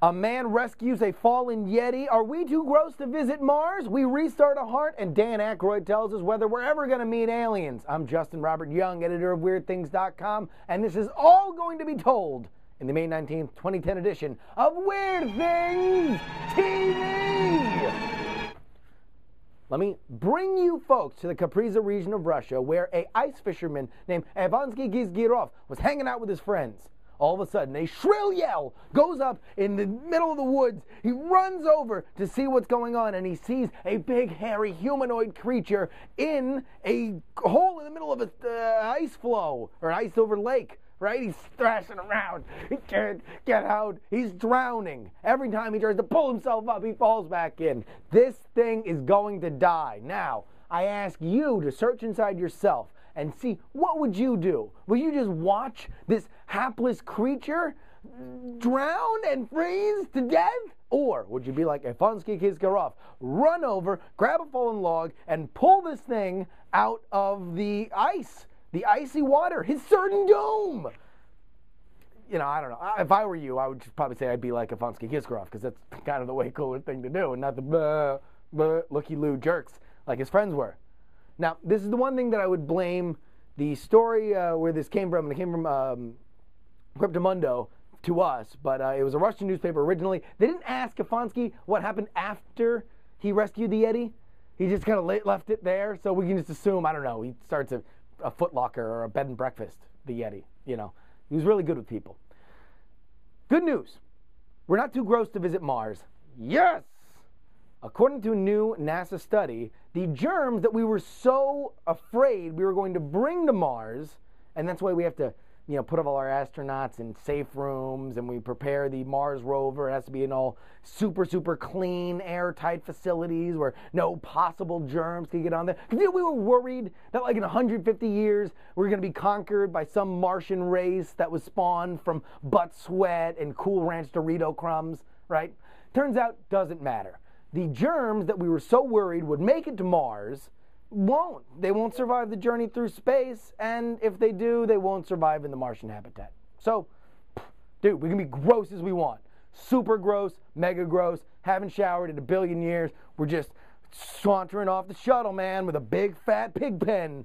A man rescues a fallen Yeti. Are we too gross to visit Mars? We restart a heart, and Dan Aykroyd tells us whether we're ever going to meet aliens. I'm Justin Robert Young, editor of WeirdThings.com, and this is all going to be told in the May 19th, 2010 edition of Weird Things TV. Let me bring you folks to the Kapriza region of Russia, where a ice fisherman named Evansky Gizgirov was hanging out with his friends. All of a sudden, a shrill yell goes up in the middle of the woods. He runs over to see what's going on, and he sees a big, hairy, humanoid creature in a hole in the middle of an ice flow, or an ice-over lake, right? He's thrashing around. He can't get out. He's drowning. Every time he tries to pull himself up, he falls back in. This thing is going to die. Now, I ask you to search inside yourself and see, what would you do? Would you just watch this hapless creature drown and freeze to death? Or would you be like Evansky Gizgirov, run over, grab a fallen log, and pull this thing out of the ice, the icy water, his certain doom? You know, I don't know. If I were you, I would just probably say I'd be like Evansky Gizgirov, because that's kind of the way cooler thing to do, and not the looky-loo jerks like his friends were. Now, this is the one thing that I would blame the story where this came from, and it came from Cryptomundo to us, but it was a Russian newspaper originally. They didn't ask Evansky what happened after he rescued the Yeti. He just kind of left it there, so we can just assume, I don't know, he starts a Foot Locker or a bed and breakfast, the Yeti, you know. He was really good with people. Good news. We're not too gross to visit Mars. Yes! According to a new NASA study, the germs that we were so afraid we were going to bring to Mars, and that's why we have to, you know, put all our astronauts in safe rooms, and we prepare the Mars rover. It has to be in all super, super clean, airtight facilities where no possible germs can get on there. Because, you know, we were worried that, like, in 150 years, we were going to be conquered by some Martian race that was spawned from butt sweat and Cool Ranch Dorito crumbs, right? Turns out, doesn't matter. The germs that we were so worried would make it to Mars won't. They won't survive the journey through space, and if they do, they won't survive in the Martian habitat. So, dude, we can be gross as we want. Super gross, mega gross, haven't showered in a billion years. We're just sauntering off the shuttle, man, with a big fat pig pen,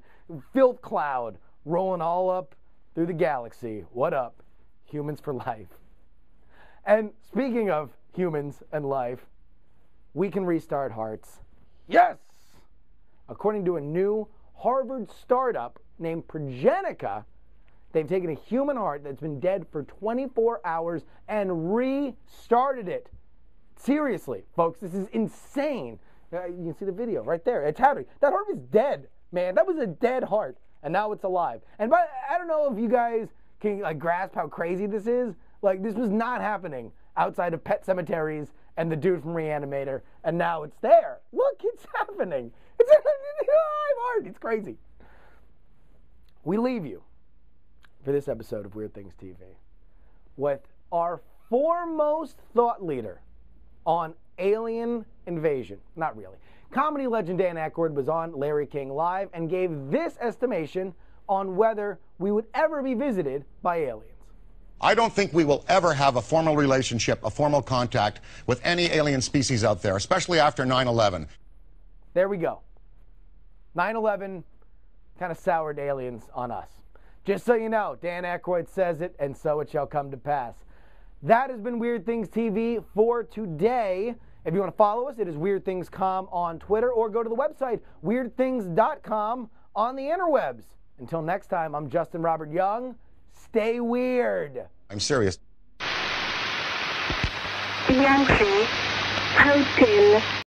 filth cloud, rolling all up through the galaxy. What up? Humans for life. And speaking of humans and life, we can restart hearts. Yes! According to a new Harvard startup named Progenica, they've taken a human heart that's been dead for 24 hours and restarted it. Seriously, folks, this is insane. You can see the video right there. It's happening. That heart was dead, man. That was a dead heart, and now it's alive. And I don't know if you guys can like grasp how crazy this is. Like, this was not happening outside of pet cemeteries and the dude from Reanimator, and now it's there. Look, it's happening. It's a live heart. It's crazy. We leave you for this episode of Weird Things TV with our foremost thought leader on alien invasion. Not really. Comedy legend Dan Aykroyd was on Larry King Live and gave this estimation on whether we would ever be visited by aliens. I don't think we will ever have a formal relationship, a formal contact with any alien species out there, especially after 9/11. There we go. 9/11 kind of soured aliens on us. Just so you know, Dan Aykroyd says it, and so it shall come to pass. That has been Weird Things TV for today. If you want to follow us, it is WeirdThings.com on Twitter, or go to the website, WeirdThings.com on the interwebs. Until next time, I'm Justin Robert Young. Stay weird. I'm serious. Yankee, Hotel.